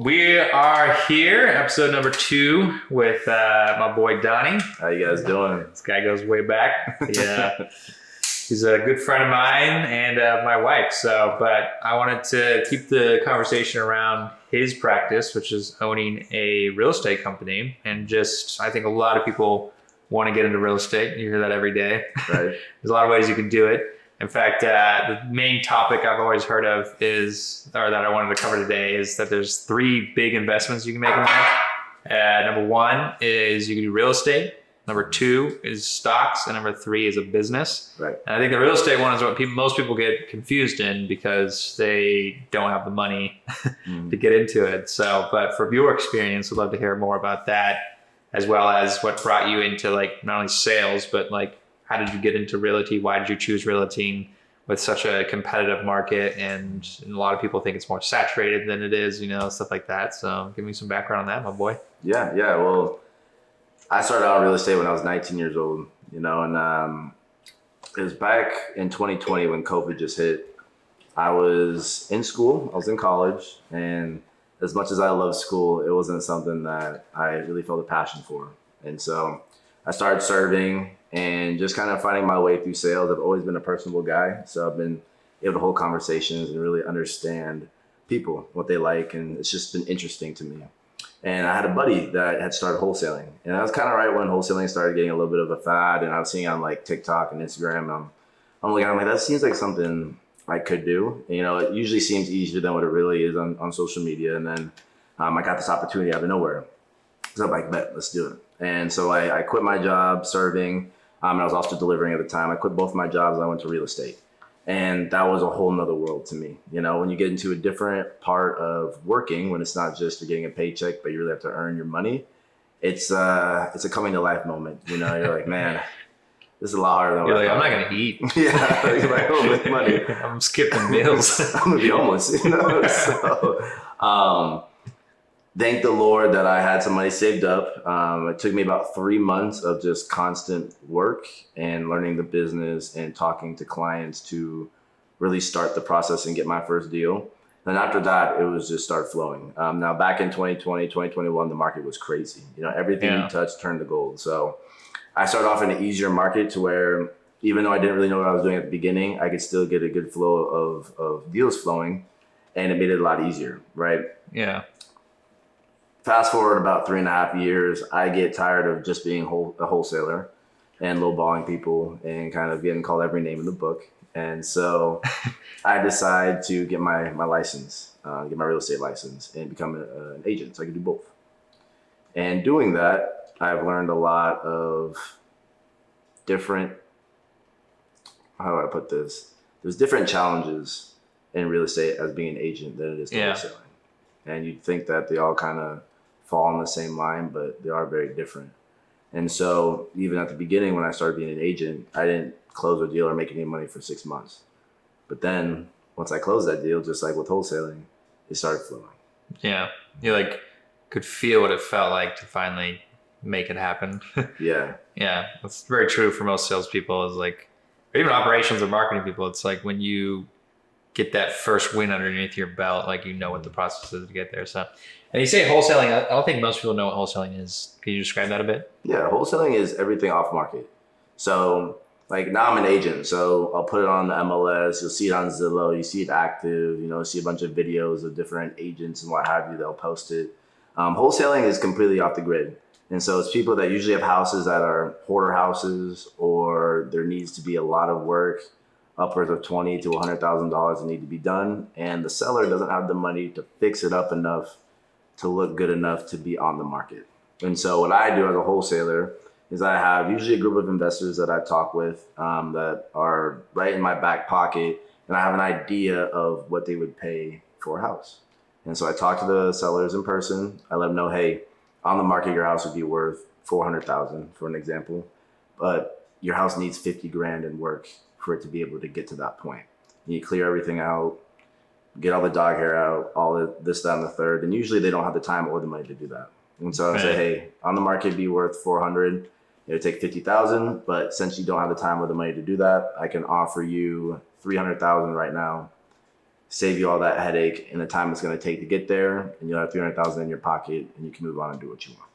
We are here, episode number 2 with my boy Donnie. How you guys doing? This guy goes way back. Yeah, he's a good friend of mine and my wife. But I wanted to keep the conversation around his practice, which is owning a real estate company. And I think a lot of people want to get into real estate. You hear that every day. Right. There's a lot of ways you can do it. In fact, the main topic I've always heard of that I wanted to cover today is that there's 3 big investments you can make in life. Number 1 is you can do real estate. Number 2 is stocks, and number 3 is a business. Right. And I think the real estate one is what most people get confused in because they don't have the money to get into it. But from your experience, I'd love to hear more about that, as well as what brought you into not only sales, but how did you get into realty? Why did you choose realty with such a competitive market? And a lot of people think it's more saturated than it is, stuff like that. So give me some background on that, my boy. Yeah. Well, I started out in real estate when I was 19 years old, and it was back in 2020 when COVID just hit. I was in school, I was in college, and as much as I love school, it wasn't something that I really felt a passion for. And so I started serving and just kind of finding my way through sales. I've always been a personable guy, so I've been able to hold conversations and really understand people, what they like, and it's just been interesting to me. And I had a buddy that had started wholesaling, and that was kind of right when wholesaling started getting a little bit of a fad, and I was seeing on TikTok and Instagram, and I'm looking, I'm like, that seems like something I could do. And, it usually seems easier than what it really is on social media. And then I got this opportunity out of nowhere. So I'm like, bet, let's do it. And so I quit my job serving. And I was also delivering at the time. I quit both my jobs. I went to real estate. And that was a whole nother world to me. When you get into a different part of working, when it's not just you're getting a paycheck, but you really have to earn your money, it's a coming to life moment. You're like, man, this is a lot harder than you're like, I'm not going to eat. Yeah, you're like, oh, with money. I'm skipping meals. I'm going to be homeless, So, thank the Lord that I had some money saved up. It took me about 3 months of just constant work and learning the business and talking to clients to really start the process and get my first deal. Then after that, it was just start flowing. Now back in 2020, 2021, the market was crazy. Everything you touched turned to gold. So I started off in an easier market to where even though I didn't really know what I was doing at the beginning, I could still get a good flow of deals flowing, and it made it a lot easier, right? Yeah. Fast forward about 3.5 years, I get tired of just being a wholesaler and lowballing people and kind of getting called every name in the book. And so I decide to get my license, get my real estate license, and become an agent so I can do both. And doing that, I've learned a lot of different, how do I put this? There's different challenges in real estate as being an agent than it is to wholesaling. And you'd think that they all kind of fall on the same line, but they are very different. And so even at the beginning, when I started being an agent, I didn't close a deal or make any money for 6 months. But then once I closed that deal, just like with wholesaling, it started flowing. Yeah. You could feel what it felt like to finally make it happen. Yeah. Yeah. That's very true for most salespeople or even operations or marketing people. It's like when you get that first win underneath your belt, what the process is to get there. So, and you say wholesaling, I don't think most people know what wholesaling is. Can you describe that a bit? Yeah, wholesaling is everything off market. So now I'm an agent, so I'll put it on the MLS, you'll see it on Zillow, you see it active, see a bunch of videos of different agents and what have you, they'll post it. Wholesaling is completely off the grid. And so it's people that usually have houses that are hoarder houses, or there needs to be a lot of work, upwards of $20,000 to $100,000 that need to be done. And the seller doesn't have the money to fix it up enough to look good enough to be on the market. And so what I do as a wholesaler is I have usually a group of investors that I talk with that are right in my back pocket, and I have an idea of what they would pay for a house. And so I talk to the sellers in person. I let them know, hey, on the market, your house would be worth $400,000 for an example, but your house needs 50 grand in work for it to be able to get to that point. You clear everything out, get all the dog hair out, all this, that, and the third. And usually they don't have the time or the money to do that. And so I say, hey, on the market, it'd be worth 400. It would take 50,000, but since you don't have the time or the money to do that, I can offer you 300,000 right now. save you all that headache and the time it's going to take to get there, and you'll have 300,000 in your pocket, and you can move on and do what you want.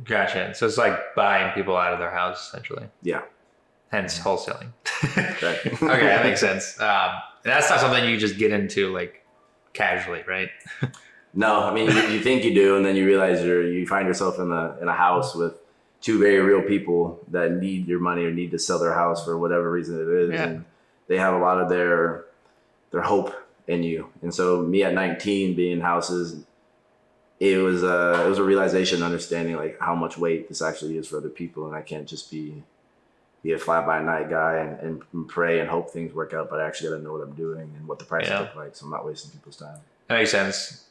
Gotcha. So it's like buying people out of their house, essentially. Yeah. Hence wholesaling. Exactly. Okay, that makes sense. That's not something you just get into like casually, right? No, I mean you think you do, and then you realize you find yourself in a house with two very real people that need your money or need to sell their house for whatever reason it is, and they have a lot of their hope in you. And so me at 19 being in houses, it was a realization, understanding like how much weight this actually is for other people, and I can't just be a fly-by-night guy and pray and hope things work out, but I actually got to know what I'm doing and what the prices look like, so I'm not wasting people's time. That makes sense.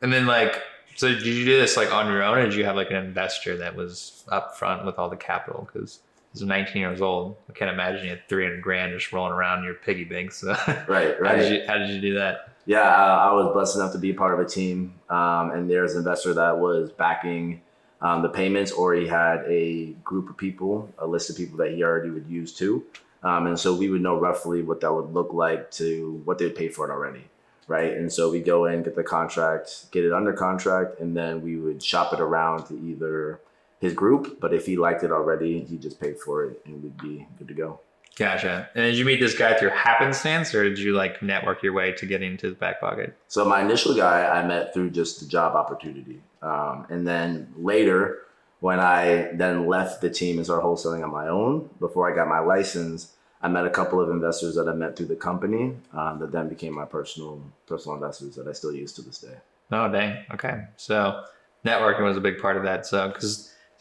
And then like, so did you do this like on your own, or did you have like an investor that was up front with all the capital? Because as 19 years old, I can't imagine you had 300 grand just rolling around in your piggy bank. So right. How did you do that? Yeah, I was blessed enough to be part of a team, and there's an investor that was backing the payments, or he had a group of people, a list of people that he already would use too. And so we would know roughly what that would look like to what they would pay for it already, right? And so we go in, get the contract, get it under contract, and then we would shop it around to either his group, but if he liked it already, he just paid for it and we'd be good to go. Gotcha. And did you meet this guy through happenstance, or did you like network your way to get into his back pocket? So my initial guy I met through just the job opportunity. And then later, when I then left the team and started wholesaling on my own, before I got my license, I met a couple of investors that I met through the company that then became my personal investors that I still use to this day. Oh, dang. Okay. So networking was a big part of that. So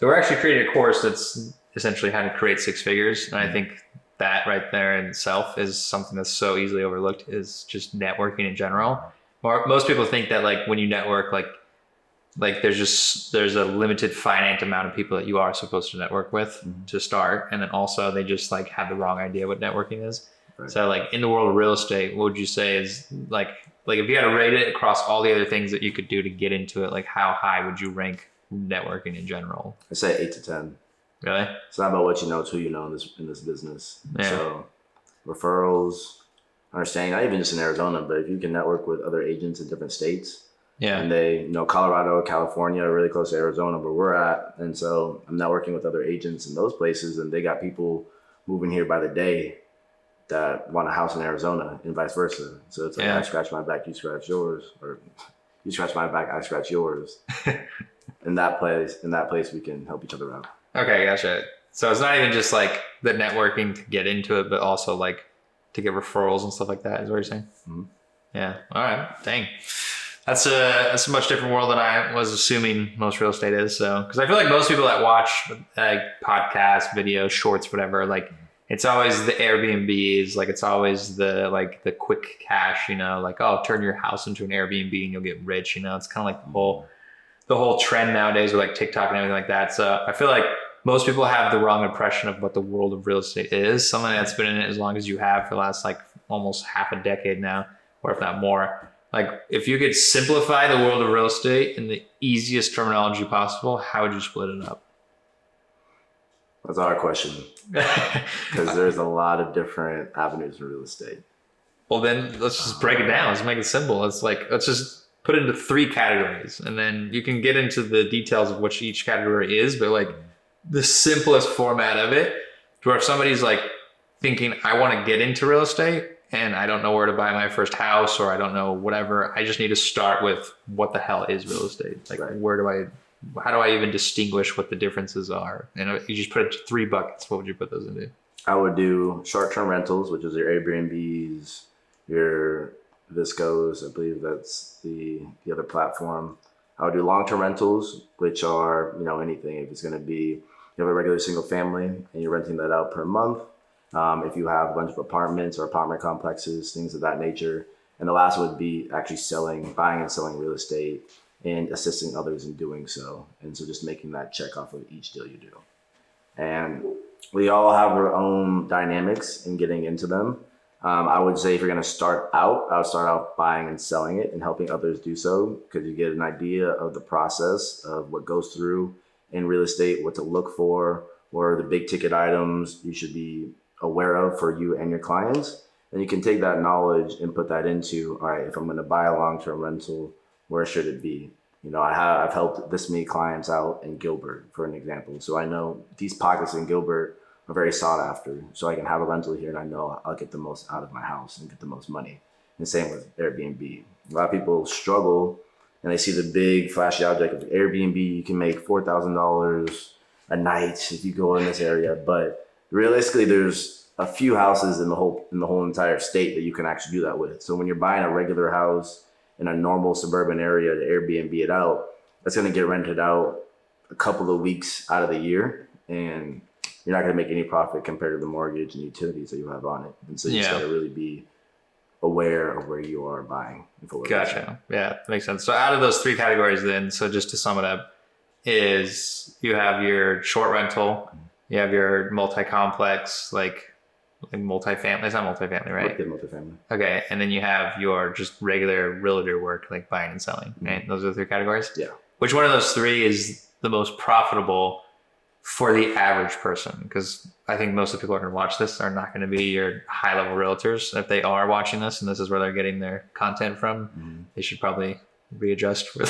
we're actually creating a course that's essentially how to create six figures. And I think that right there in itself is something that's so easily overlooked, is just networking in general. Most people think that like when you network, like there's a limited finite amount of people that you are supposed to network with to start. And then also they just like have the wrong idea what networking is. Right. So like in the world of real estate, what would you say is like if you had to rate it across all the other things that you could do to get into it, like how high would you rank networking in general? I say 8 to 10. Really? It's not about what you know, it's who you know in this business. Yeah. So referrals, understanding, not even just in Arizona, but if you can network with other agents in different states. Yeah. And they, Colorado, California, really close to Arizona where we're at. And so I'm networking with other agents in those places, and they got people moving here by the day that want a house in Arizona and vice versa. So it's like, I scratch my back, you scratch yours, or you scratch my back, I scratch yours. in that place, we can help each other out. Okay, gotcha. So it's not even just like the networking to get into it, but also like to get referrals and stuff like that, is what you're saying? Mm-hmm. Yeah. All right. Dang. That's a much different world than I was assuming most real estate is. So, because I feel like most people that watch like podcasts, videos, shorts, whatever, like it's always the Airbnbs, like it's always the quick cash, like, oh, turn your house into an Airbnb and you'll get rich. It's kind of like the whole trend nowadays with like TikTok and everything like that. So I feel like most people have the wrong impression of what the world of real estate is. Something that's been in it as long as you have for the last like almost half a decade now, or if not more. Like if you could simplify the world of real estate in the easiest terminology possible, how would you split it up? That's our question. Because there's a lot of different avenues in real estate. Well, then let's just break it down. Let's make it simple. Let's just put it into 3 categories, and then you can get into the details of which each category is, but like the simplest format of it, to where if somebody's like thinking, I want to get into real estate and I don't know where to buy my first house, or I don't know whatever, I just need to start with what the hell is real estate? Like, how do I even distinguish what the differences are? And you just put it to 3 buckets. What would you put those into? I would do short-term rentals, which is your Airbnbs, your Viscos, I believe that's the other platform. I would do long-term rentals, which are, anything. If it's going to be, you have a regular single family and you're renting that out per month. If you have a bunch of apartments or apartment complexes, things of that nature. And the last would be actually buying and selling real estate and assisting others in doing so. And so just making that check off of each deal you do. And we all have our own dynamics in getting into them. I would say if you're going to start out, I would start out buying and selling it and helping others do so, because you get an idea of the process of what goes through in real estate, what to look for, what are the big ticket items you should be aware of for you and your clients. And you can take that knowledge and put that into, all right, if I'm going to buy a long-term rental, where should it be? I've helped this many clients out in Gilbert, for an example. So I know these pockets in Gilbert are very sought after. So I can have a rental here and I know I'll get the most out of my house and get the most money. And same with Airbnb. A lot of people struggle and they see the big flashy object of Airbnb. You can make $4,000 a night if you go in this area. But realistically, there's a few houses in the whole entire state that you can actually do that with. So when you're buying a regular house in a normal suburban area to Airbnb it out, that's going to get rented out a couple of weeks out of the year, and you're not going to make any profit compared to the mortgage and utilities that you have on it. And so you just got to really be aware of where you are buying. Gotcha. Yeah, that makes sense. So out of those three categories then, so just to sum it up, is you have your short rental, you have your multi-complex, like multifamily. It's not multifamily, right? Multifamily. Okay. And then you have your just regular realtor work, like buying and selling, right? Those are the three categories? Yeah. Which one of those three is the most profitable for the average person? Because I think most of the people who are going to watch this are not going to be your high level realtors. If they are watching this and this is where they're getting their content from, they should probably readjust where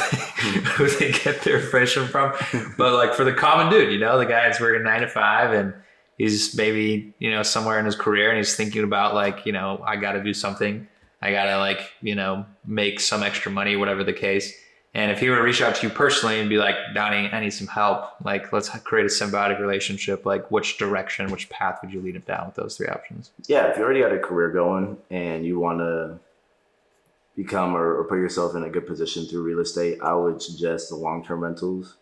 they get their information from. But like for the common dude, the guy that's working 9 to 5 and he's maybe, somewhere in his career and he's thinking about like, I got to do something. I got to make some extra money, whatever the case. And if he were to reach out to you personally and be like, Donnie, I need some help. Like, let's create a symbiotic relationship. Like which path would you lead him down with those three options? Yeah. If you already got a career going and you want to become or put yourself in a good position through real estate, I would suggest the long-term rentals.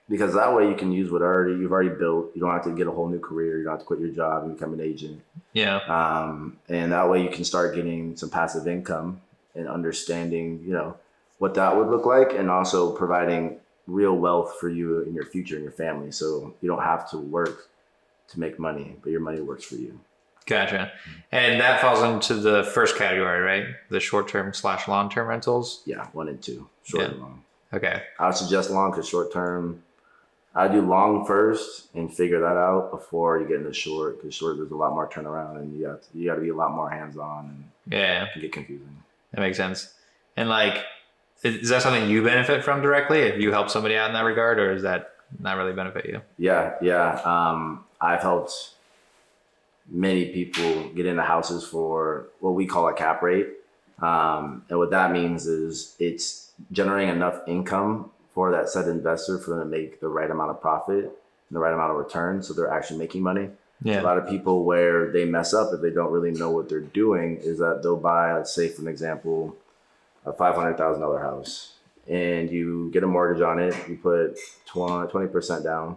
Because that way you can use what you've already built. You don't have to get a whole new career. You don't have to quit your job and become an agent. Yeah. And that way you can start getting some passive income and understanding, what that would look like, and also providing real wealth for you in your future and your family. So you don't have to work to make money, but your money works for you. Gotcha. And that falls into the first category, right? The short-term / long-term rentals? Yeah, 1 and 2, short and long. Okay. I would suggest long because short-term, I do long first and figure that out before you get into short, because short there's a lot more turnaround and you got to be a lot more hands-on and it can get confusing. That makes sense. And like, is that something you benefit from directly if you help somebody out in that regard, or does that not really benefit you? Yeah. I've helped many people get into houses for what we call a cap rate. And what that means is it's generating enough income for that said investor for them to make the right amount of profit and the right amount of return. So they're actually making money. Yeah. A lot of people where they mess up if they don't really know what they're doing is that they'll buy, let's say for an example, a $500,000 house and you get a mortgage on it. You put 20% down,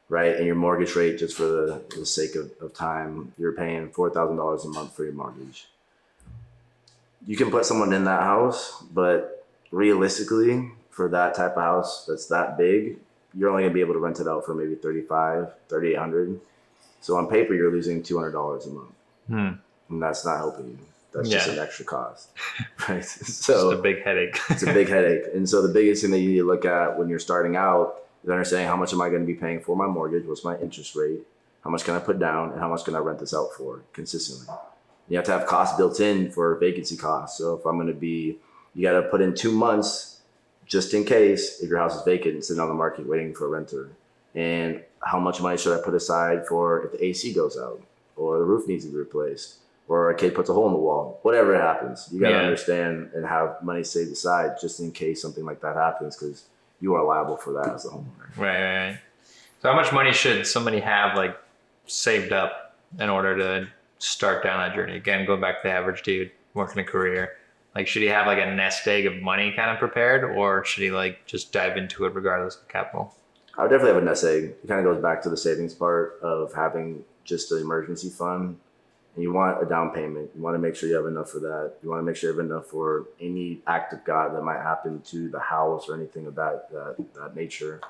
right? And your mortgage rate, just for the sake of time, you're paying $4,000 a month for your mortgage. You can put someone in that house, but realistically, for that type of house that's that big, you're only gonna be able to rent it out for maybe $3,800. So on paper, you're losing $200 a month, and that's not helping you. That's just an extra cost, right? So it's a big headache. It's a big headache, and so the biggest thing that you need to look at when you're starting out is understanding how much am I going to be paying for my mortgage, what's my interest rate, how much can I put down, and how much can I rent this out for consistently. You have to have costs built in for vacancy costs. So if I'm going to you got to put in 2 months just in case if your house is vacant and sitting on the market waiting for a renter. And how much money should I put aside for if the AC goes out or the roof needs to be replaced or a kid puts a hole in the wall, whatever it happens. You got to understand and have money saved aside just in case something like that happens, because you are liable for that as a homeowner. Right. So how much money should somebody have like saved up in order to start down that journey? Again, going back to the average dude working a career, like should he have like a nest egg of money kind of prepared, or should he like just dive into it regardless of capital? I would definitely have a nest egg. It kind of goes back to the savings part of having just an emergency fund. And you want a down payment. You want to make sure you have enough for that. You want to make sure you have enough for any act of God that might happen to the house or anything of that nature.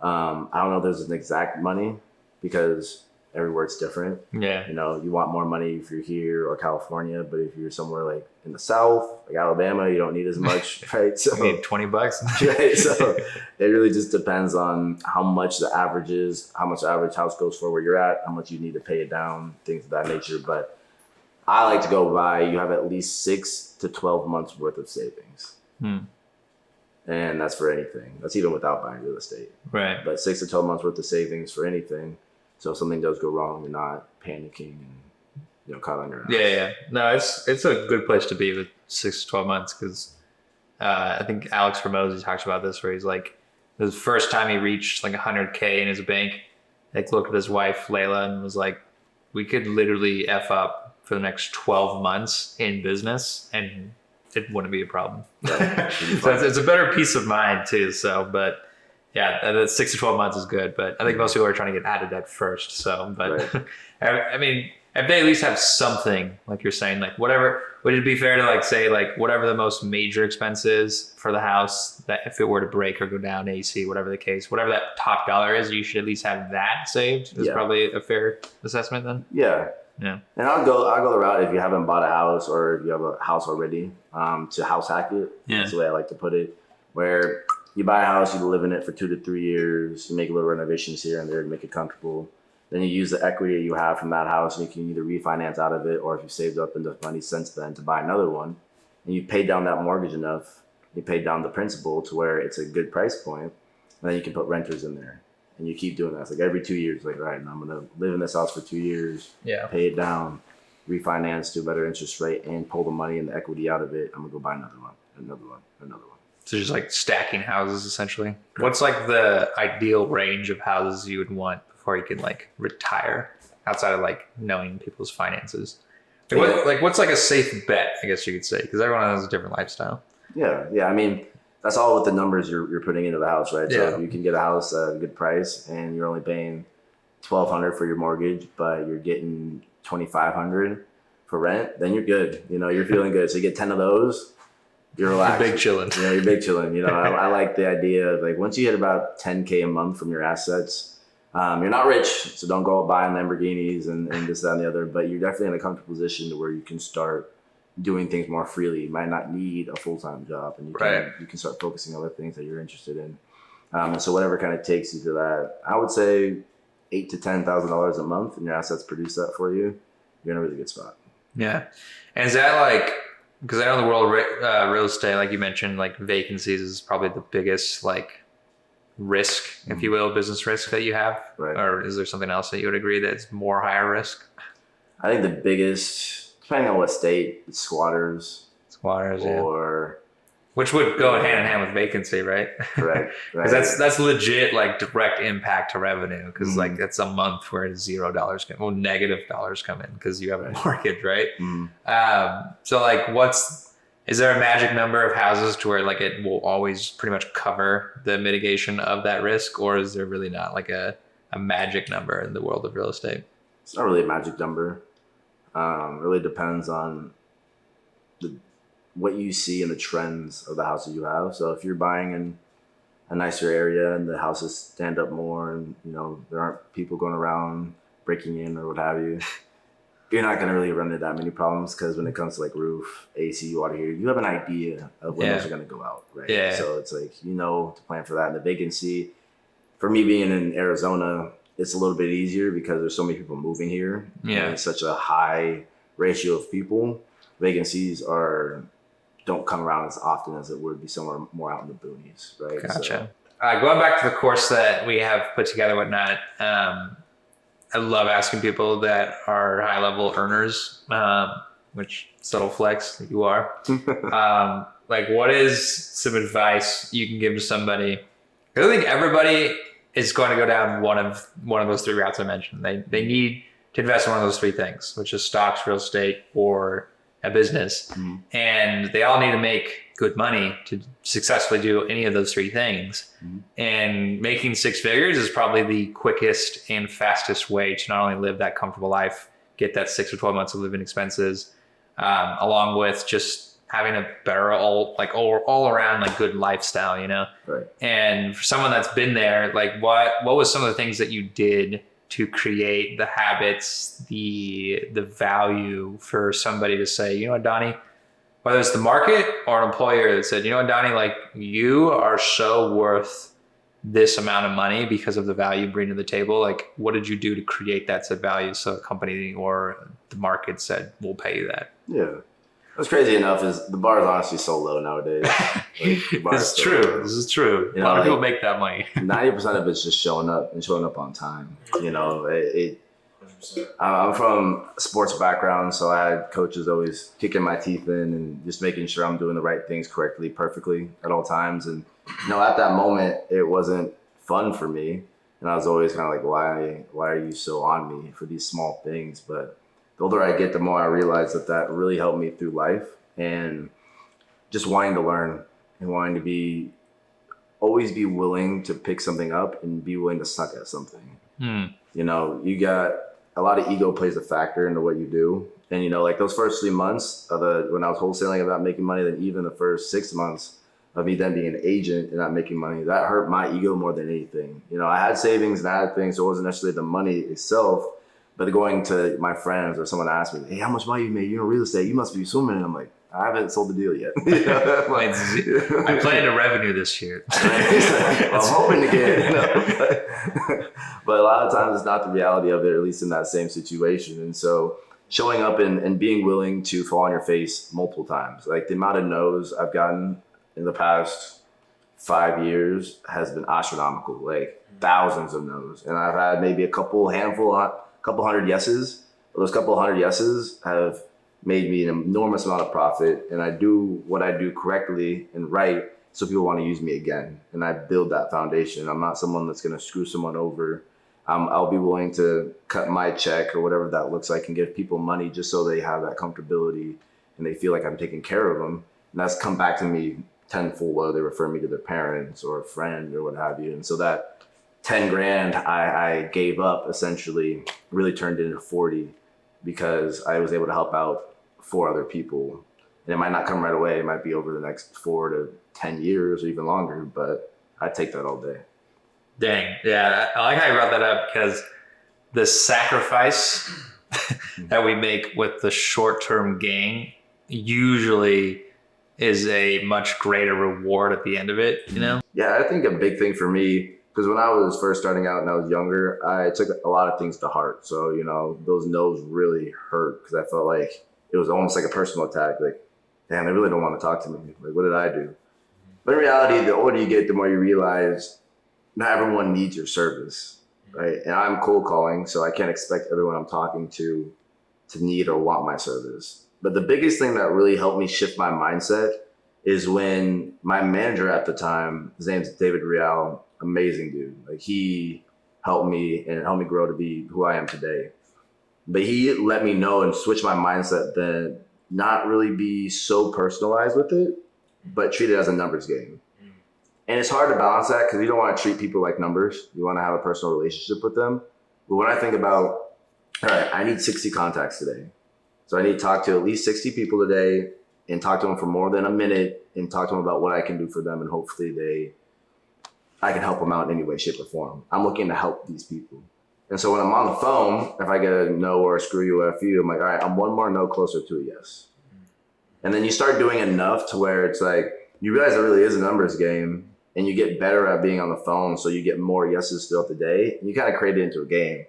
I don't know if there's an exact money, because everywhere it's different. Yeah. You know, you want more money if you're here or California, but if you're somewhere like in the South, like Alabama, you don't need as much, right? So You need $20. right. So it really just depends on how much the average is, how much the average house goes for where you're at, how much you need to pay it down, things of that nature. But I like to go by you have at least 6 to 12 months worth of savings. And that's for anything. That's even without buying real estate. Right. But 6 to 12 months worth of savings for anything. So if something does go wrong, you're not panicking and caught on your ass. Yeah. No, it's a good place to be with 6 to 12 months because I think Alex Ramosi talks about this where he's like, the first time he reached like 100K in his bank, like looked at his wife Layla and was like, we could literally F up for the next 12 months in business and it wouldn't be a problem. Right. So it's a better peace of mind too. So, but yeah, the 6 to 12 months is good, but I think most people are trying to get out of that first. So, but right. I mean, if they at least have something, like you're saying, like whatever, would it be fair to like say like whatever the most major expense is for the house, that if it were to break or go down, AC, whatever the case, whatever that top dollar is, you should at least have that saved. Is probably a fair assessment then. Yeah. Yeah. And I'll go the route if you haven't bought a house or if you have a house already, to house hack it. Yeah. That's the way I like to put it, where you buy a house, you live in it for 2 to 3 years, you make a little renovations here and there to make it comfortable. Then you use the equity you have from that house and you can either refinance out of it or if you saved up enough money since then to buy another one and you paid down that mortgage enough, you paid down the principal to where it's a good price point, and then you can put renters in there. And you keep doing that. It's like every 2 years, like, all right, now I'm going to live in this house for 2 years, pay it down, refinance to a better interest rate, and pull the money and the equity out of it. I'm going to go buy another one. So just like stacking houses, essentially. What's like the ideal range of houses you would want before you can like retire outside of like knowing people's finances? Like, what's like a safe bet, I guess you could say, because everyone has a different lifestyle. Yeah. I mean, that's all with the numbers you're putting into the house, right? So if you can get a house at a good price and you're only paying $1,200 for your mortgage, but you're getting $2,500 for rent, then you're good. You're feeling good. So you get 10 of those, you're relaxed. You're big chilling. You're big chilling. I like the idea of like once you hit about 10K a month from your assets, you're not rich, so don't go buying Lamborghinis and this, that, and the other, but you're definitely in a comfortable position to where you can start doing things more freely. You might not need a full-time job and you can start focusing on other things that you're interested in. And so whatever kind of takes you to that, I would say $8,000 to $10,000 a month and your assets produce that for you, you're in a really good spot. Yeah. And is that like, because I know the world of real estate, like you mentioned, like vacancies is probably the biggest like risk, if you will, business risk that you have. Right. Or is there something else that you would agree that's more higher risk? I think the biggest, depending on what state, it's squatters. Or which would go hand in hand with vacancy, right? Right. Because that's legit like direct impact to revenue. Because like that's a month where $0 negative dollars come in because you have a mortgage, right? So like, is there a magic number of houses to where like it will always pretty much cover the mitigation of that risk, or is there really not like a magic number in the world of real estate? It's not really a magic number. Really depends on what you see in the trends of the houses you have. So if you're buying in a nicer area and the houses stand up more and there aren't people going around breaking in or what have you, you're not going to really run into that many problems, because when it comes to like roof, AC, water heater, you have an idea of when those are going to go out, right? Yeah. So it's like to plan for that. And the vacancy, for me being in Arizona, it's a little bit easier because there's so many people moving here. Yeah. And it's such a high ratio of people. Vacancies don't come around as often as it would be somewhere more out in the boonies, right? Gotcha. Going back to the course that we have put together, whatnot, I love asking people that are high level earners, which subtle flex you are. Like, what is some advice you can give to somebody? I think everybody is going to go down one of those three routes I mentioned. They need to invest in one of those three things, which is stocks, real estate, or a business. And they all need to make good money to successfully do any of those three things. And making 6 figures is probably the quickest and fastest way to not only live that comfortable life, get that 6 or 12 months of living expenses, along with just having a better all around like good lifestyle, Right. And for someone that's been there, like what was some of the things that you did to create the habits, the value for somebody to say, you know what, Donnie, whether it's the market or an employer that said, you know what, Donnie, like you are so worth this amount of money because of the value you bring to the table. Like, what did you do to create that said value? So a company or the market said, we'll pay you that. Yeah. What's crazy enough is the bar is honestly so low nowadays. Like, This is true. This is true. A lot of people make that money. 90% of it's just showing up and showing up on time. You know, I'm from a sports background, so I had coaches always kicking my teeth in and just making sure I'm doing the right things correctly, perfectly at all times. And, you know, at that moment, it wasn't fun for me. And I was always kind of like, why are you so on me for these small things? But the older I get, the more I realize that really helped me through life, and just wanting to learn and wanting to always be willing to pick something up and be willing to suck at something. You know, you got a lot of ego plays a factor into what you do. And, you know, like those first 3 months when I was wholesaling and not making money, then even the first 6 months of me then being an agent and not making money, that hurt my ego more than anything. You know, I had savings and I had things, so it wasn't necessarily the money itself. But going to my friends or someone asked me, hey, how much money you made? You're in real estate. You must be swimming. And I'm like, I haven't sold the deal yet. I plan to revenue this year. I'm hoping to get, you know. But a lot of times it's not the reality of it, at least in that same situation. And so showing up and being willing to fall on your face multiple times. Like the amount of no's I've gotten in the past 5 years has been astronomical, like thousands of no's. And I've had maybe a couple hundred yeses. Those couple hundred yeses have made me an enormous amount of profit, and I do what I do correctly and right so people want to use me again. And I build that foundation. I'm not someone that's going to screw someone over. I'll be willing to cut my check or whatever that looks like and give people money just so they have that comfortability and they feel like I'm taking care of them. And that's come back to me tenfold, whether they refer me to their parents or a friend or what have you. And so that 10 grand I gave up essentially really turned into 40 because I was able to help out 4 other people. And it might not come right away. It might be over the next 4 to 10 years or even longer, but I take that all day. Dang. Yeah. I like how you brought that up because the sacrifice that we make with the short-term gain usually is a much greater reward at the end of it, you know? Yeah, I think a big thing for me, because when I was first starting out and I was younger, I took a lot of things to heart. So, you know, those no's really hurt because I felt like it was almost like a personal attack. Like, damn, they really don't want to talk to me. Like, what did I do? But in reality, the older you get, the more you realize not everyone needs your service, right? And I'm cold calling, so I can't expect everyone I'm talking to need or want my service. But the biggest thing that really helped me shift my mindset is when my manager at the time, his name's David Real, amazing dude. Like he helped me grow to be who I am today. But he let me know and switch my mindset then not really be so personalized with it, but treat it as a numbers game. And it's hard to balance that because you don't want to treat people like numbers. You want to have a personal relationship with them. But when I think about, all right, I need 60 contacts today. So I need to talk to at least 60 people today and talk to them for more than a minute and talk to them about what I can do for them. And hopefully I can help them out in any way, shape, or form. I'm looking to help these people. And so when I'm on the phone, if I get a no or a screw you or a few, I'm like, all right, I'm one more no closer to a yes. And then you start doing enough to where it's like, you realize it really is a numbers game and you get better at being on the phone. So you get more yeses throughout the day and you kind of create it into a game.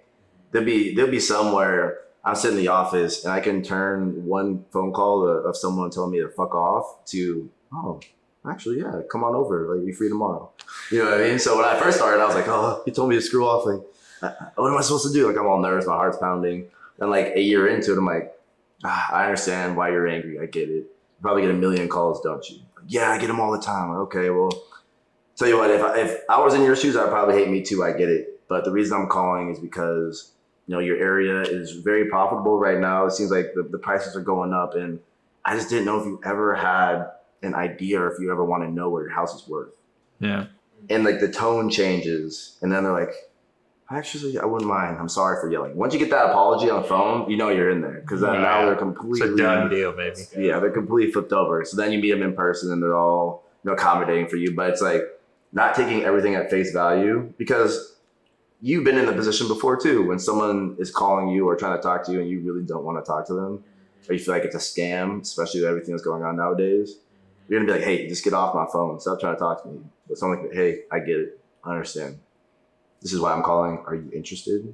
There'll be somewhere I'm sitting in the office and I can turn one phone call of someone telling me to fuck off to, oh, actually, yeah, come on over. Like, you free tomorrow. You know what I mean? So when I first started, I was like, oh, he told me to screw off. Like, what am I supposed to do? Like, I'm all nervous. My heart's pounding. And like a year into it, I'm like, I understand why you're angry. I get it. You probably get a million calls, don't you? Yeah, I get them all the time. Like, okay, well, tell you what, if I was in your shoes, I'd probably hate me too. I get it. But the reason I'm calling is because, you know, your area is very profitable right now. It seems like the prices are going up. And I just didn't know if you ever had an idea or if you ever want to know what your house is worth. Yeah. And like the tone changes. And then they're like, actually, I wouldn't mind. I'm sorry for yelling. Once you get that apology on the phone, you know you're in there. Because now they're completely... It's a done deal, baby. Yeah, they're completely flipped over. So then you meet them in person and they're all, you know, accommodating for you. But it's like not taking everything at face value, because you've been in the position before too, when someone is calling you or trying to talk to you and you really don't want to talk to them, or you feel like it's a scam, especially with everything that's going on nowadays. You're gonna be like, hey, just get off my phone. Stop trying to talk to me. But someone like, hey, I get it. I understand. This is why I'm calling. Are you interested?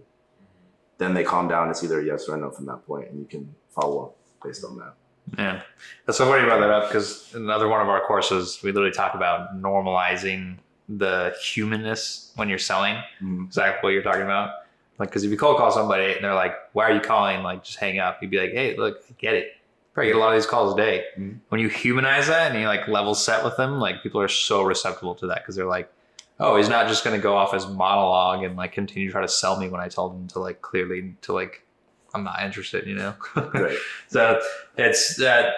Then they calm down. It's either a yes or a no from that point, and you can follow up based on that. Yeah. That's so funny you brought that up, because another one of our courses, we literally talk about normalizing the humanness when you're selling. Exactly what you're talking about. Like, because if you cold call somebody and they're like, why are you calling? Like, just hang up. You'd be like, hey, look, I get it. Probably get a lot of these calls a day. When you humanize that and you like level set with them, like people are so receptive to that, because they're like, oh, he's not just going to go off his monologue and like continue to try to sell me when I told him to like clearly to like, I'm not interested, you know? Right. So it's that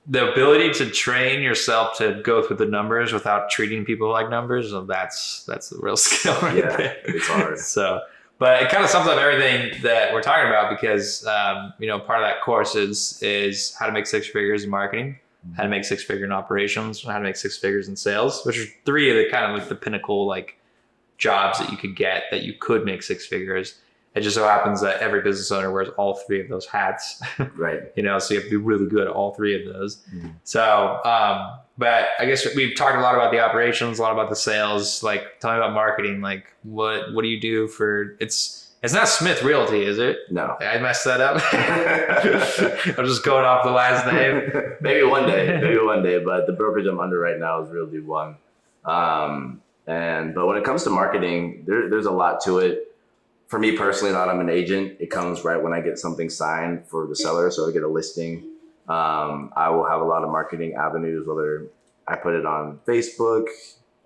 the ability to train yourself to go through the numbers without treating people like numbers. So that's the real skill right there. It's hard. So, but it kind of sums up everything that we're talking about, because, you know, part of that course is how to make six figures in marketing, how to make six figure in operations, how to make six figures in sales, which are three of the kind of like the pinnacle, like jobs that you could get that you could make six figures. It just so happens that every business owner wears all three of those hats, right? You know, so you have to be really good at all three of those. So, but I guess we've talked a lot about the operations, a lot about the sales. Like, tell me about marketing. Like, what do you do for? It's not Smith Realty, is it? No, I messed that up. I'm just going off the last name. Maybe one day. But the brokerage I'm under right now is Realty One. But when it comes to marketing, there's a lot to it. For me personally, not I'm an agent. It comes right when I get something signed for the seller. So I get a listing. I will have a lot of marketing avenues, whether I put it on Facebook,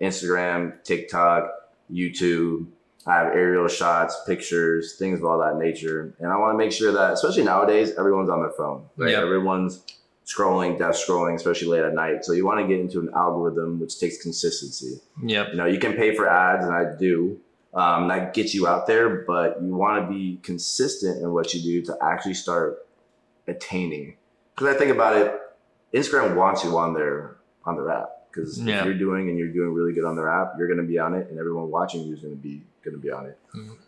Instagram, TikTok, YouTube. I have aerial shots, pictures, things of all that nature. And I want to make sure that, especially nowadays, everyone's on their phone, right? Yep. Everyone's scrolling, death scrolling, especially late at night. So you want to get into an algorithm, which takes consistency. Yep. You know, you can pay for ads, and I do. That gets you out there, but you want to be consistent in what you do to actually start attaining. Because I think about it, Instagram wants you on their app. Because if you're doing really good on their app, you're going to be on it, and everyone watching you is going to be on it.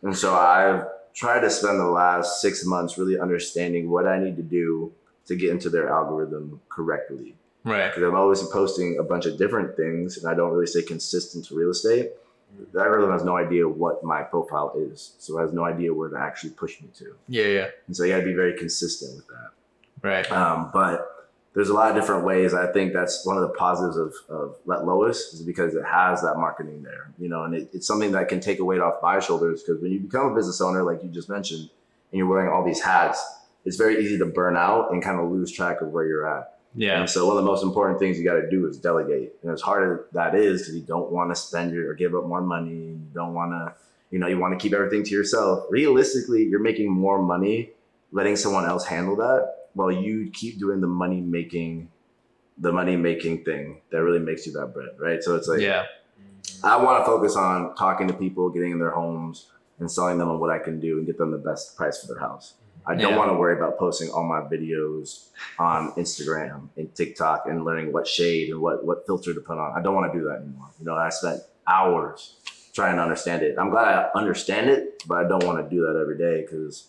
And so I've tried to spend the last 6 months really understanding what I need to do to get into their algorithm correctly. Right. Because I'm always posting a bunch of different things, and I don't really stay consistent to real estate. The algorithm has no idea what my profile is, so it has no idea where to actually push me to. Yeah. And so you got to be very consistent with that. Right. But there's a lot of different ways. I think that's one of the positives of Let Lois, is because it has that marketing there, you know, and it's something that can take a weight off my shoulders, because when you become a business owner, like you just mentioned, and you're wearing all these hats, it's very easy to burn out and kind of lose track of where you're at. Yeah. And so one of the most important things you got to do is delegate. And as hard as that is, because you don't want to spend or give up more money, you don't want to, you know, you want to keep everything to yourself. Realistically, you're making more money letting someone else handle that, while you keep doing the money making thing that really makes you that bread, right? So it's like, I want to focus on talking to people, getting in their homes, and selling them on what I can do and get them the best price for their house. I don't want to worry about posting all my videos on Instagram and TikTok and learning what shade and what filter to put on. I don't want to do that anymore. You know, I spent hours trying to understand it. I'm glad I understand it, but I don't want to do that every day, because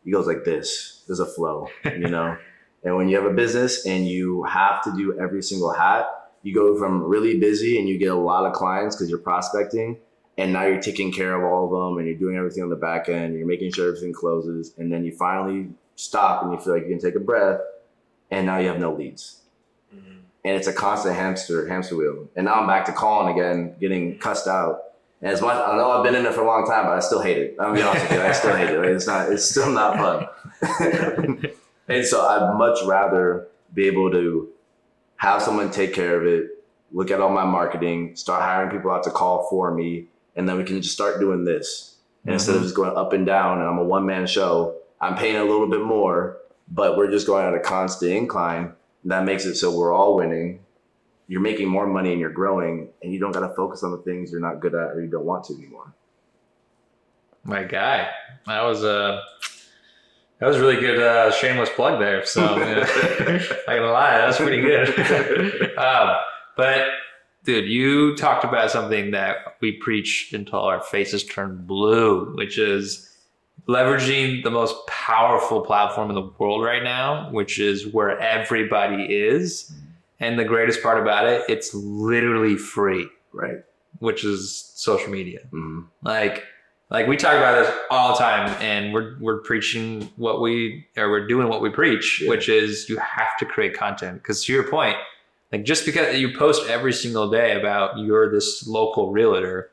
it goes like this. There's a flow, you know? And when you have a business and you have to do every single hat, you go from really busy and you get a lot of clients because you're prospecting, and now you're taking care of all of them and you're doing everything on the back end, you're making sure everything closes, and then you finally stop and you feel like you can take a breath, and now you have no leads. And it's a constant hamster wheel. And now I'm back to calling again, getting cussed out. And as much, I know I've been in it for a long time, but I still hate it. I'm gonna be honest with you, I still hate it. Like, it's still not fun. And so I'd much rather be able to have someone take care of it, look at all my marketing, start hiring people out to call for me, and then we can just start doing this. And instead of just going up and down, and I'm a one-man show, I'm paying a little bit more, but we're just going at a constant incline. And that makes it so we're all winning. You're making more money and you're growing, and you don't got to focus on the things you're not good at or you don't want to anymore. My guy, that was a really good shameless plug there. So not gonna lie, that was pretty good. But Dude, you talked about something that we preach until our faces turn blue, which is leveraging the most powerful platform in the world right now, which is where everybody is. And the greatest part about it, it's literally free. Right. Which is social media. Mm-hmm. Like we talk about this all the time, and we're preaching we're doing what we preach, which is you have to create content. Because to your point, like just because you post every single day about you're this local realtor,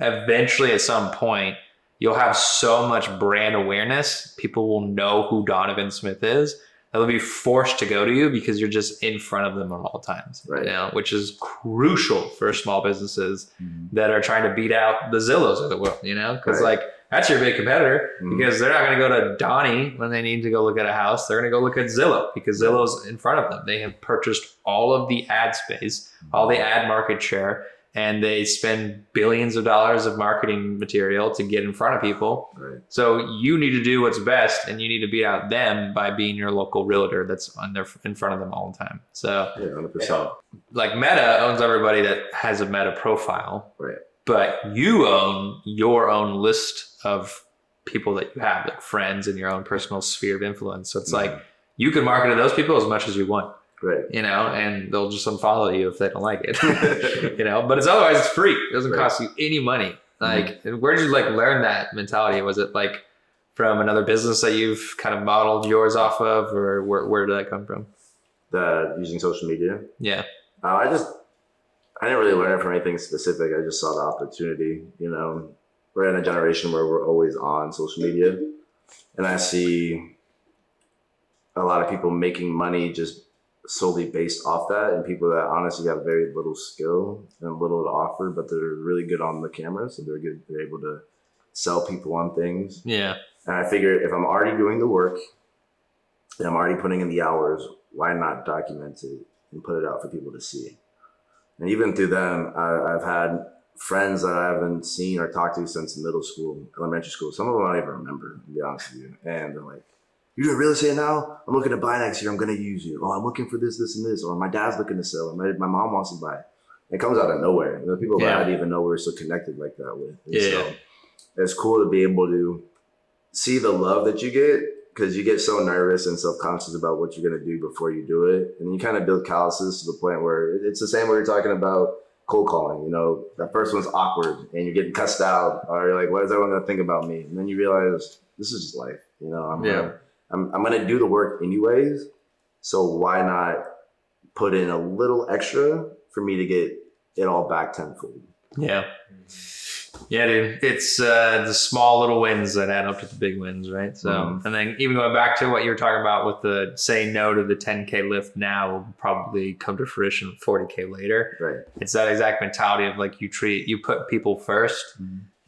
eventually at some point you'll have so much brand awareness, people will know who Donovan Smith is. They'll be forced to go to you because you're just in front of them at all times, right? Which is crucial for small businesses that are trying to beat out the Zillows of the world, because like that's your big competitor because they're not going to go to Donnie when they need to go look at a house. They're going to go look at Zillow because Zillow's in front of them. They have purchased all of the ad space, all the ad market share, and they spend billions of dollars of marketing material to get in front of people. Right. So you need to do what's best, and you need to beat out them by being your local realtor that's in front of them all the time. So, 100%. Like Meta owns everybody that has a Meta profile, right? But you own your own list of people that you have, like friends in your own personal sphere of influence. So it's like you can market to those people as much as you want. Right. And they'll just unfollow you if they don't like it. But otherwise it's free. It doesn't cost you any money. Like, where did you like learn that mentality? Was it like from another business that you've kind of modeled yours off of, or where did that come from? Using social media. Yeah. I didn't really learn it from anything specific. I just saw the opportunity. We're in a generation where we're always on social media, and I see a lot of people making money just solely based off that, and people that honestly have very little skill and little to offer, but they're really good on the camera, so they're able to sell people on things. Yeah. And I figured if I'm already doing the work and I'm already putting in the hours, why not document it and put it out for people to see? And even through them, I've had friends that I haven't seen or talked to since middle school, elementary school. Some of them I don't even remember, to be honest with you. And they're like, "You're doing real estate now? I'm looking to buy next year. I'm going to use you. Oh, I'm looking for this, this, and this. Or my dad's looking to sell. Or my mom wants to buy." It comes out of nowhere. The people that I didn't even know we were so connected like that with. And so it's cool to be able to see the love that you get, because you get so nervous and self-conscious about what you're going to do before you do it. And you kind of build calluses to the point where it's the same way you're talking about cold calling. That first one's awkward and you're getting cussed out, or you're like, what is everyone going to think about me? And then you realize this is just life. I'm going to do the work anyways. So why not put in a little extra for me to get it all back tenfold? Yeah. Yeah, dude. It's the small little wins that add up to the big wins, right? So, and then even going back to what you were talking about with the saying no to the 10K lift now will probably come to fruition 40K later. Right. It's that exact mentality of like you put people first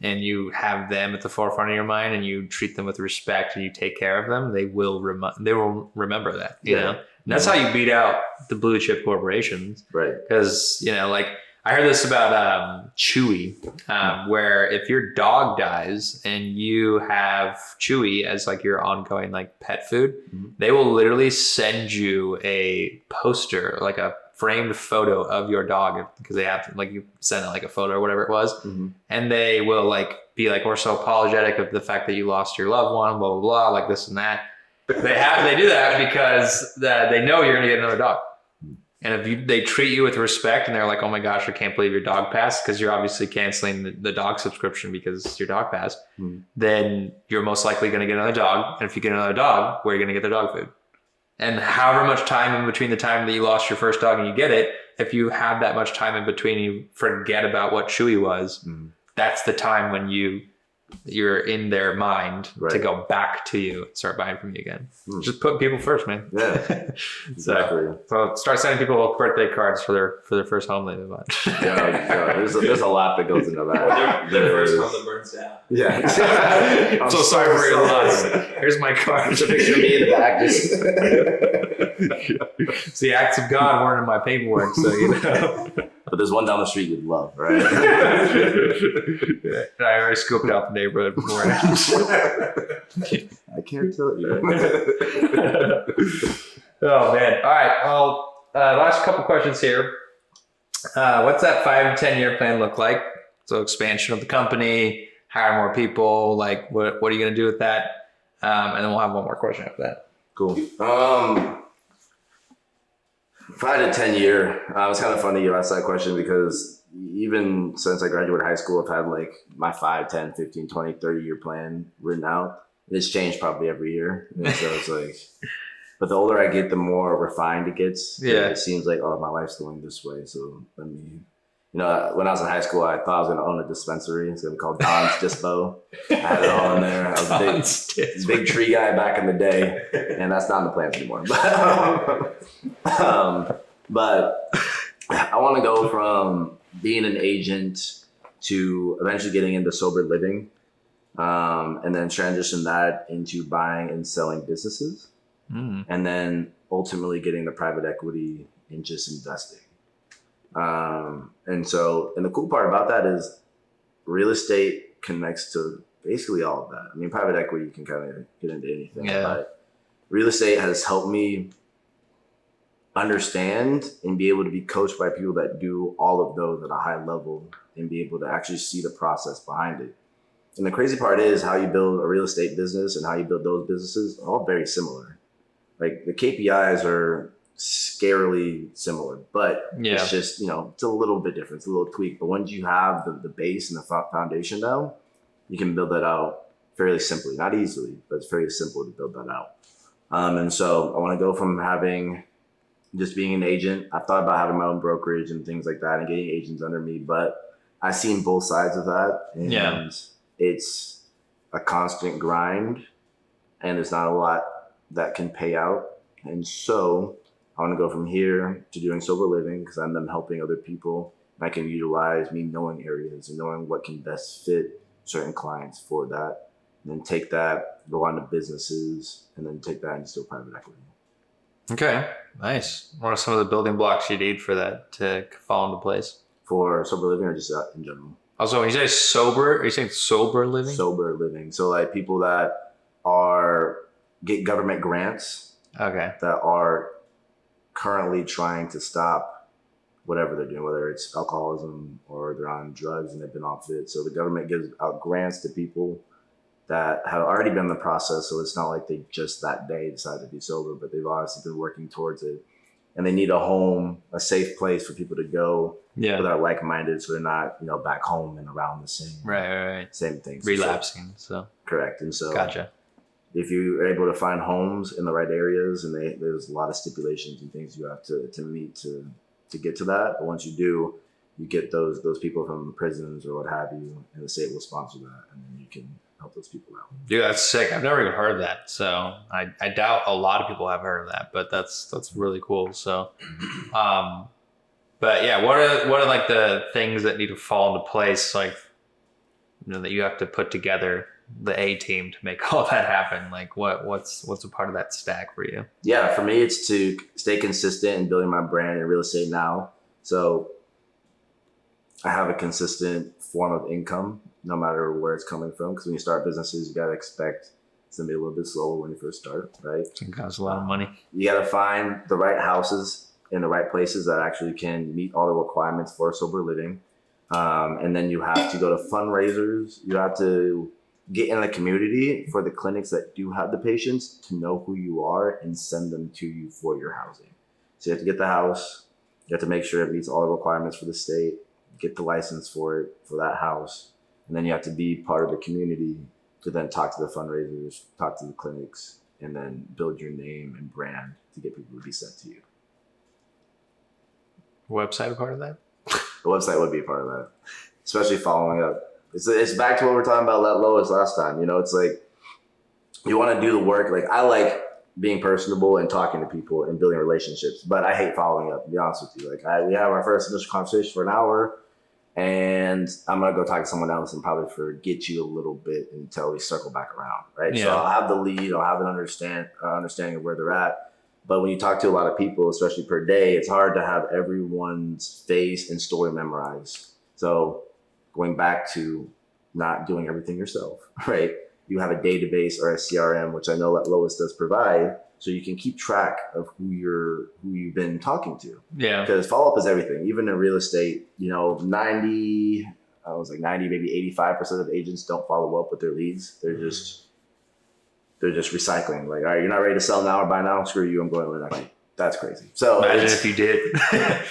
and you have them at the forefront of your mind and you treat them with respect and you take care of them. They will remember that, you know? And that's how you beat out the blue chip corporations. Right. Because, like, I heard this about Chewy, where if your dog dies and you have Chewy as like your ongoing like pet food, they will literally send you a poster, like a framed photo of your dog, because they have to, like, you send it like a photo or whatever it was, and they will like be like, we're so apologetic of the fact that you lost your loved one, blah blah blah, like this and that. They do that because they know you're gonna get another dog. And if they treat you with respect and they're like, oh my gosh, I can't believe your dog passed, because you're obviously canceling the dog subscription because your dog passed, then you're most likely going to get another dog. And if you get another dog, where are you going to get the dog food? And however much time in between the time that you lost your first dog and you get it, if you have that much time in between and you forget about what Chewy was, that's the time when you're in their mind to go back to you and start buying from you again. Just put people first, man. Yeah, exactly. So start sending people birthday cards for their first home they live on. There's a lot that goes into that. Their first home that burns down. Yeah. I'm so sorry for your loss. Here's my card. There's a picture of me in the back. It's the acts of God weren't in my paperwork, so But there's one down the street you'd love, right? I already scooped out the neighborhood beforehand. I can't tell you. Oh man! All right. Well, last couple questions here. What's that 5 to 10 year plan look like? So expansion of the company, hire more people. Like, what are you going to do with that? And then we'll have one more question after that. Cool. 5 to 10 year. It's kind of funny you asked that question because even since I graduated high school, I've had like my 5, 10, 15, 20, 30 year plan written out. And it's changed probably every year. And so it's like, but the older I get, the more refined it gets. Yeah. It seems like, oh, my life's going this way. So let me, when I was in high school, I thought I was going to own a dispensary. It's going to be called Don's Dispo. I had it all in there. I was a big tree guy back in the day, and that's not in the plans anymore. But I want to go from being an agent to eventually getting into sober living, and then transition that into buying and selling businesses, and then ultimately getting the private equity and just investing. And the cool part about that is real estate connects to basically all of that. I mean, private equity, you can kind of get into anything, but real estate has helped me understand and be able to be coached by people that do all of those at a high level and be able to actually see the process behind it. And the crazy part is how you build a real estate business and how you build those businesses are all very similar. Like the KPIs are scarily similar, but it's just, it's a little bit different. It's a little tweak. But once you have the base and the foundation down, you can build that out fairly simply. Not easily, but it's very simple to build that out. And so I want to go from just being an agent. I've thought about having my own brokerage and things like that and getting agents under me, but I've seen both sides of that. And it's a constant grind and there's not a lot that can pay out. And so I want to go from here to doing sober living because I'm then helping other people. And I can utilize me knowing areas and knowing what can best fit certain clients for that. And then take that, go on to businesses, and then take that into private equity. Okay, nice. What are some of the building blocks you need for that to fall into place? For sober living or just in general? Also, when you say sober, are you saying sober living? Sober living. So like people that get government grants. Okay. That are currently trying to stop whatever they're doing, whether it's alcoholism or they're on drugs and they've been off it. So the government gives out grants to people that have already been in the process. So it's not like they just that day decided to be sober, but they've obviously been working towards it. And they need a home, a safe place for people to go that are like-minded, so they're not, back home and around the same things. Relapsing. So correct. And so gotcha. If you are able to find homes in the right areas, and there's a lot of stipulations and things you have to meet to get to that. But once you do, you get those people from prisons or what have you, and the state will sponsor that, and then you can help those people out. Dude, that's sick. I've never even heard of that. So I doubt a lot of people have heard of that, but that's really cool. So, but yeah, what are like the things that need to fall into place, like, that you have to put together the A team to make all that happen? Like what's a part of that stack for you? Yeah, for me, it's to stay consistent in building my brand in real estate now. So I have a consistent form of income, no matter where it's coming from. Because when you start businesses, you got to expect it's going to be a little bit slower when you first start, right? It costs a lot of money. You got to find the right houses in the right places that actually can meet all the requirements for sober living. And then you have to go to fundraisers. You have to get in the community for the clinics that do have the patients to know who you are and send them to you for your housing. So you have to get the house. You have to make sure it meets all the requirements for the state, get the license for it, for that house. And then you have to be part of the community to then talk to the fundraisers, talk to the clinics, and then build your name and brand to get people to be sent to you. Website a part of that? The website would be a part of that, especially following up. It's back to what we were talking about Lois last time. It's like you want to do the work. Like I like being personable and talking to people and building relationships, but I hate following up, to be honest with you. Like we have our first initial conversation for an hour and I'm going to go talk to someone else and probably forget you a little bit until we circle back around. Right. Yeah. So I'll have the lead. I'll have an understanding of where they're at. But when you talk to a lot of people, especially per day, it's hard to have everyone's face and story memorized. So going back to not doing everything yourself, right? you have a database or a CRM, which I know that Lois does provide, so you can keep track of who you've been talking to. Yeah. Because follow up is everything. Even in real estate, 90, maybe 85% of agents don't follow up with their leads. They're just recycling. Like, all right, you're not ready to sell now or buy now. Screw you. I'm going to the next one. That's crazy. So imagine if you did.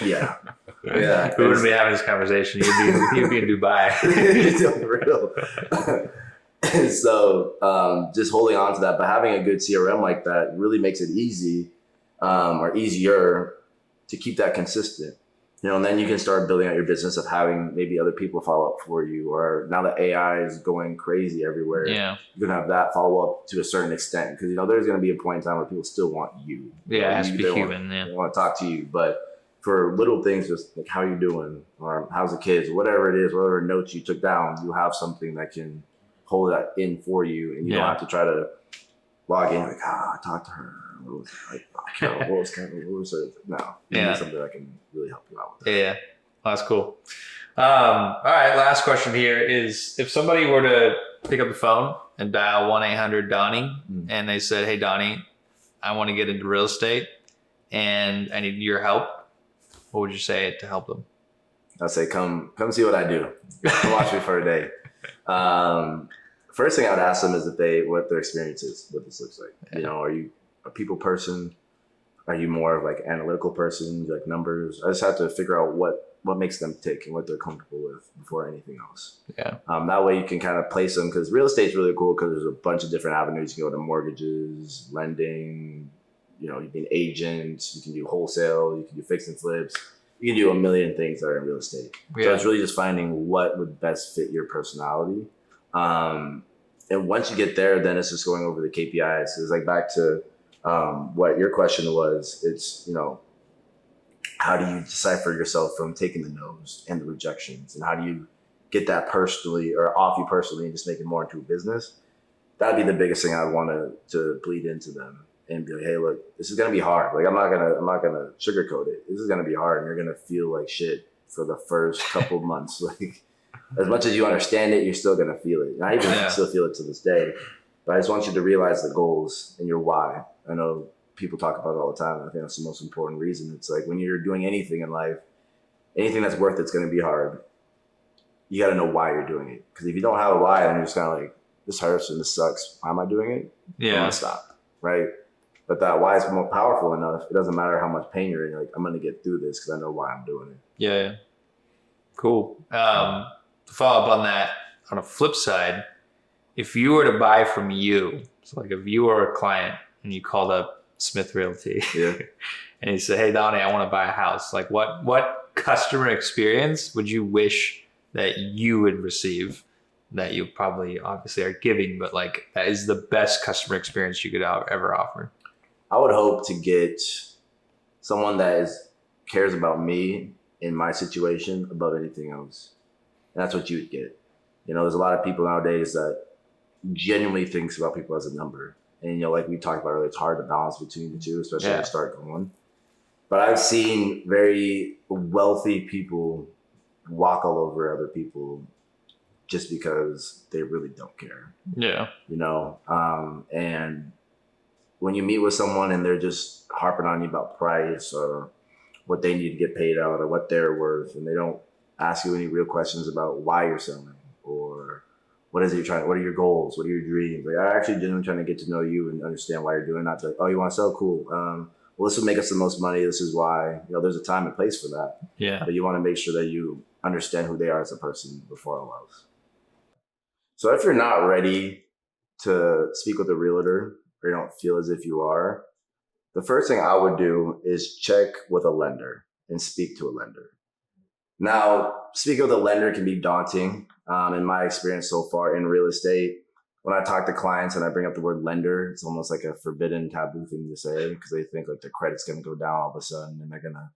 Yeah. Yeah. We wouldn't be having this conversation. You'd be in Dubai. For real. So just holding on to that, but having a good CRM like that really makes it easy or easier to keep that consistent. And then you can start building out your business of having maybe other people follow up for you, or now that AI is going crazy everywhere, Yeah. you're going to have that follow up to a certain extent. Because, there's going to be a point in time where people still want you. Yeah, it has to be human. They want to talk to you. But for little things, just like how you doing, or how's the kids, whatever it is, whatever notes you took down, you have something that can hold that in for you. And you don't have to try to log in like, I talked to her. What was it? No, you need something that can really help you out with that. Yeah, that's cool. All right, last question here is, if somebody were to pick up the phone and dial 1-800-DONNIE and they said, hey, Donnie, I want to get into real estate and I need your help, what would you say to help them? I'd say, come see what I do. Come watch me for a day. First thing I would ask them is what their experience is, what this looks like. Are you a people person? Are you more of like analytical person? You like numbers? I just have to figure out what makes them tick and what they're comfortable with before anything else. Yeah. That way you can kind of place them, because real estate's really cool because there's a bunch of different avenues. You can go to mortgages, lending, you can be an agent, you can do wholesale, you can do fix and flips. You can do a million things that are in real estate. Yeah. So it's really just finding what would best fit your personality. And once you get there, then it's just going over the KPIs. So it's like back to what your question was. It's, how do you decipher yourself from taking the no's and the rejections? And how do you get that personally or off you personally and just make it more into a business? That'd be the biggest thing I'd want to bleed into them and be like, hey, look, this is going to be hard. Like, I'm not going to sugarcoat it. This is going to be hard. And you're going to feel like shit for the first couple months. Like, as much as you understand it, you're still going to feel it. And I even still feel it to this day. But I just want you to realize the goals and your why. I know people talk about it all the time. I think that's the most important reason. It's like when you're doing anything in life, anything that's worth it's going to be hard. You got to know why you're doing it. Because if you don't have a why, then you're just kind of like, this hurts and this sucks. Why am I doing it? Yeah. I'm going to stop. Right? But that why is more powerful enough. It doesn't matter how much pain you're in. You're like, I'm going to get through this because I know why I'm doing it. Yeah. Cool. To follow up on that, on a flip side, if you were to buy from you, so like if you were a client and you called up Smith Realty and you said, hey, Donnie, I want to buy a house. Like what customer experience would you wish that you would receive that you probably obviously are giving, but like that is the best customer experience you could ever offer? I would hope to get someone that cares about me in my situation above anything else. And that's what you would get. There's a lot of people nowadays that genuinely thinks about people as a number. And, like we talked about earlier, it's hard to balance between the two, especially when you start going. But I've seen very wealthy people walk all over other people just because they really don't care. Yeah. And when you meet with someone and they're just harping on you about price or what they need to get paid out or what they're worth, and they don't ask you any real questions about why you're selling or what is it you're trying, what are your goals, what are your dreams? Like, I'm actually genuinely trying to get to know you and understand why you're doing that. Like, oh, you want to sell? Cool. Well, this will make us the most money. This is why. There's a time and place for that. Yeah. But you want to make sure that you understand who they are as a person before all else. So if you're not ready to speak with a realtor, or you don't feel as if you are, the first thing I would do is check with a lender and speak to a lender. Now, speaking with a lender can be daunting. In my experience so far in real estate, when I talk to clients and I bring up the word lender, it's almost like a forbidden taboo thing to say because they think like their credit's going to go down all of a sudden and they're going to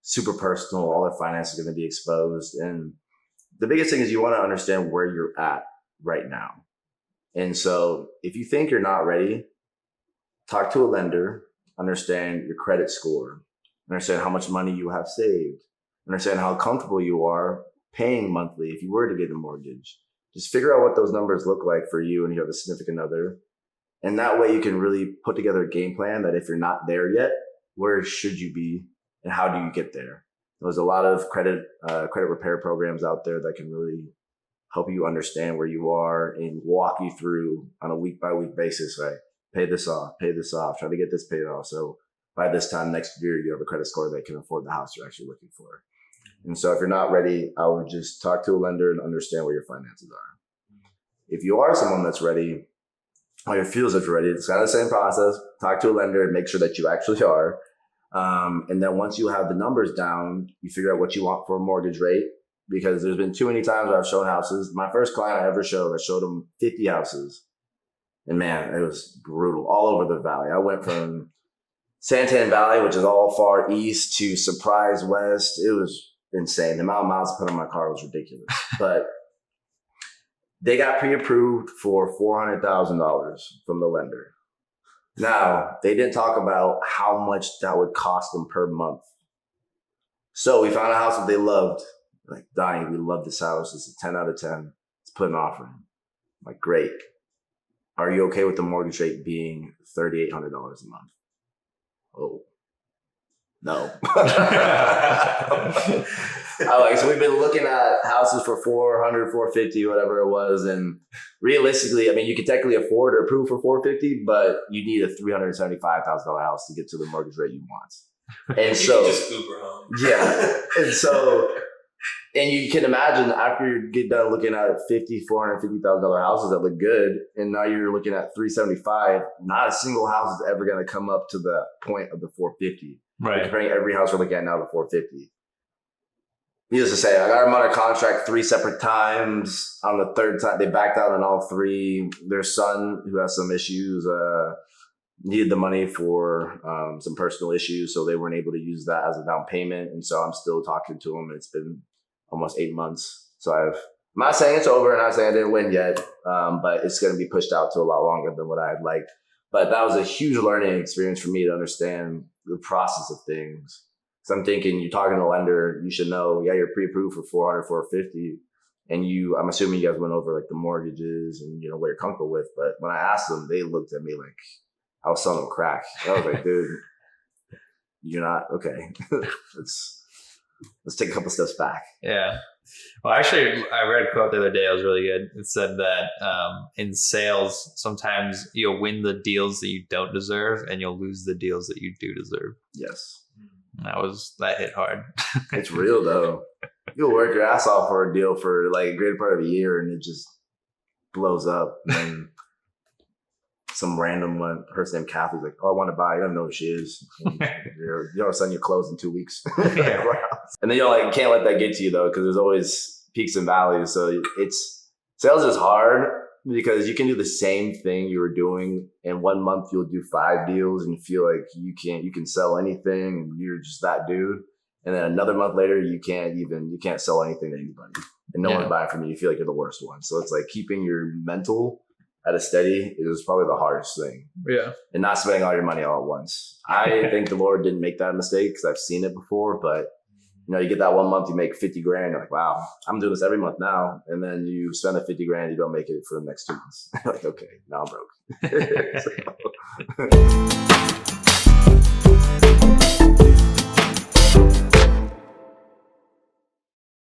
super personal, all their finances are going to be exposed. And the biggest thing is you want to understand where you're at right now. And so if you think you're not ready, talk to a lender, understand your credit score, understand how much money you have saved, understand how comfortable you are paying monthly if you were to get a mortgage, just figure out what those numbers look like for you and you have a significant other. And that way you can really put together a game plan that if you're not there yet, where should you be and how do you get there? There's a lot of credit repair programs out there that can really help you understand where you are and walk you through on a week by week basis, right? Pay this off, try to get this paid off. So by this time next year, you have a credit score that can afford the house you're actually looking for. And so if you're not ready, I would just talk to a lender and understand where your finances are. If you are someone that's ready, or you feel that you're ready, it's kind of the same process. Talk to a lender and make sure that you actually are. And then once you have the numbers down, you figure out what you want for a mortgage rate. Because there's been too many times where I've shown houses. My first client I ever showed, I showed him 50 houses. And man, it was brutal all over the valley. I went from Santan Valley, which is all far east, to Surprise West. It was insane. The amount of miles I put on my car was ridiculous. But they got pre-approved for $400,000 from the lender. Now, they didn't talk about how much that would cost them per month. So we found a house that they loved. Like, Donnie, we love this house. It's a 10 out of 10. Let's put an offer in. I'm like, great. Are you okay with the mortgage rate being $3,800 a month? Oh, no. So we've been looking at houses for $400, $450, whatever it was. And realistically, I mean, you could technically afford or approve for $450, but you need a $375,000 house to get to the mortgage rate you want. And so, just Uber home. Yeah. And you can imagine after you get done looking at $450,000 houses that look good, and now you're looking at $375,000, not a single house is ever going to come up to the point of the $450,000. Right. Comparing every house we're looking at now to $450,000. Needless to say, I got them under contract 3 separate times. On the third time, they backed out on all 3. Their son, who has some issues, needed the money for some personal issues, so they weren't able to use that as a down payment. And so I'm still talking to them. It's been almost 8 months. So I'm not saying it's over, and I'm not saying I didn't win yet, but it's going to be pushed out to a lot longer than what I had liked. But that was a huge learning experience for me to understand the process of things. So I'm thinking, you're talking to a lender, you should know, yeah, you're pre-approved for 400, 450. And I'm assuming you guys went over like the mortgages and, what you're comfortable with. But when I asked them, they looked at me like I was selling them crack. I was like, dude, you're not, okay. Let's take a couple steps back. Yeah. Well, actually, I read a quote the other day. It was really good. It said that in sales, sometimes you'll win the deals that you don't deserve, and you'll lose the deals that you do deserve. Yes. That hit hard. It's real though. You'll work your ass off for a deal for like a greater part of a year, and it just blows up. And some random person named Kathy's like, "Oh, I want to buy." You don't know who she is. You're all of a sudden you're closed in 2 weeks. Yeah. And then you can't let that get to you though, because there's always peaks and valleys. So sales is hard because you can do the same thing you were doing, and 1 month you'll do 5 deals and you feel like you can sell anything and you're just that dude. And then another month later, you can't sell anything to anybody, and no one's buying from you. You feel like you're the worst one. So it's like keeping your mental at a steady is probably the hardest thing. Yeah. And not spending all your money all at once. I think the Lord didn't make that mistake because I've seen it before. But you get that 1 month, you make 50 grand. You're like, wow, I'm doing this every month now. And then you spend the 50 grand, you don't make it for the next 2 months. You're like, okay, now I'm broke.